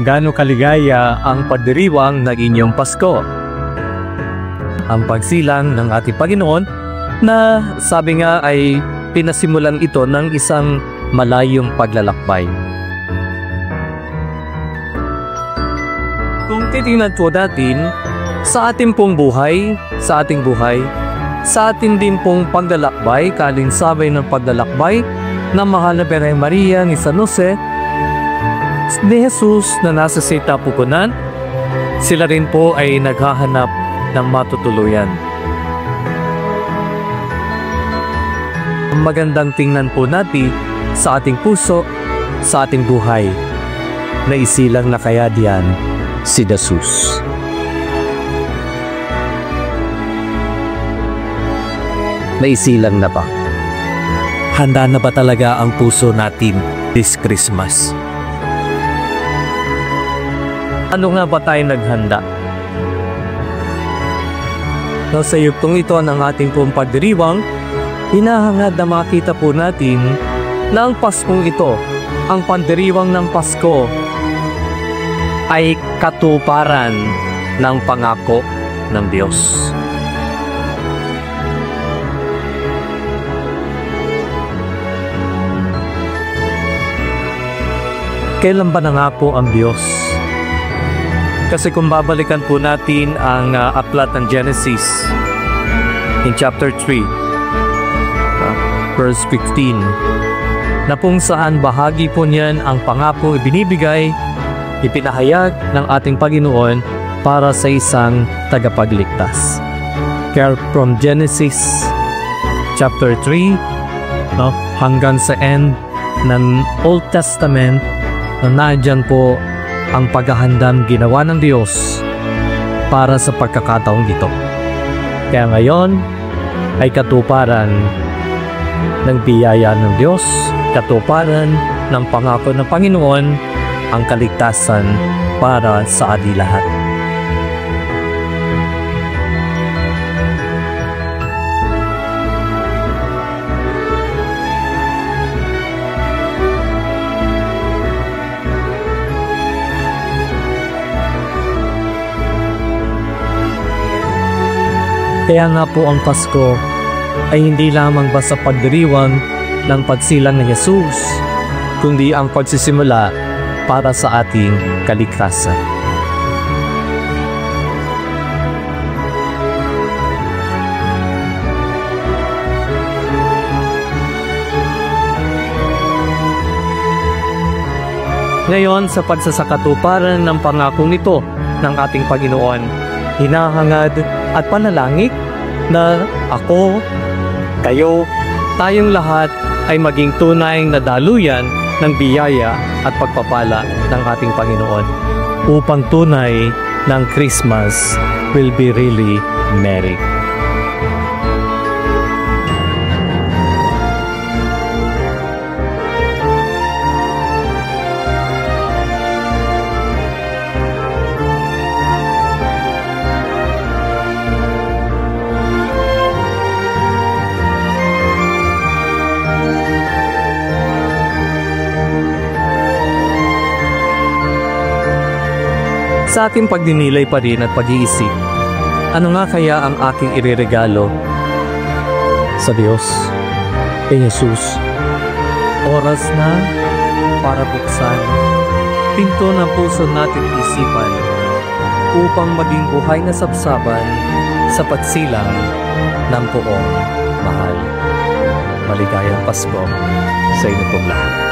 gaano kaligaya ang pagdiriwang ng inyong Pasko. Ang pagsilang ng ating Panginoon na sabi nga ay pinasimulan ito ng isang malayong paglalakbay. Kung titingnan po natin sa ating pong buhay, sa ating din pong paglalakbay, kalinsabay ng paglalakbay ng mahal na Birheng Maria ni San Jose, ni Jesus na nasa sitapupunan, sila rin po ay naghahanap ng matutuluyan. Magandang tingnan po natin sa ating puso, sa ating buhay, na isilang na kaya diyan si Jesus. Naisilang na ba? Handa na ba talaga ang puso natin this Christmas? Ano nga ba tayo naghanda? Sa yugtong ito ng ating pong pagdiriwang, hinahangad na makita po natin na ang Paskong ito, ang pagdiriwang ng Pasko, ay katuparan ng pangako ng Diyos. Kailan ba nangako ang Diyos? Kasi kung babalikan po natin ang aklat ng Genesis in chapter 3, verse 15, na kung saan bahagi po niyan ang pangako ibinibigay, ipinahayag ng ating Panginoon para sa isang tagapagligtas. Kaya from Genesis chapter 3 hanggang sa end ng Old Testament, nandiyan po ang paghahandang ginawa ng Diyos para sa pagkakataong ito. Kaya ngayon ay katuparan ng biyaya ng Diyos, katuparan ng pangako ng Panginoon, ang kaligtasan para sa ating lahat. Kaya nga po ang Pasko ay hindi lamang basta pagdiriwang ng pagsilang ni Jesus, kundi ang pagsisimula para sa ating kaligtasan. Ngayon, sa pagsasakatuparan ng pangakong ito ng ating Panginoon, hinahangad at panalangin na ako, kayo, tayong lahat ay maging tunay na daluyan ng biyaya at pagpapala ng ating Panginoon upang tunay ng Christmas will be really merry. Sa ating pagdinilay pa rin at pag-iisip, ano nga kaya ang aking ireregalo sa Diyos, kay Jesus? Oras na para buksan pinto ng puso natin isipan upang maging buhay na sabsaban sa pagsilang ng poong mahal. Maligayang Pasko sa inyo pong lahat.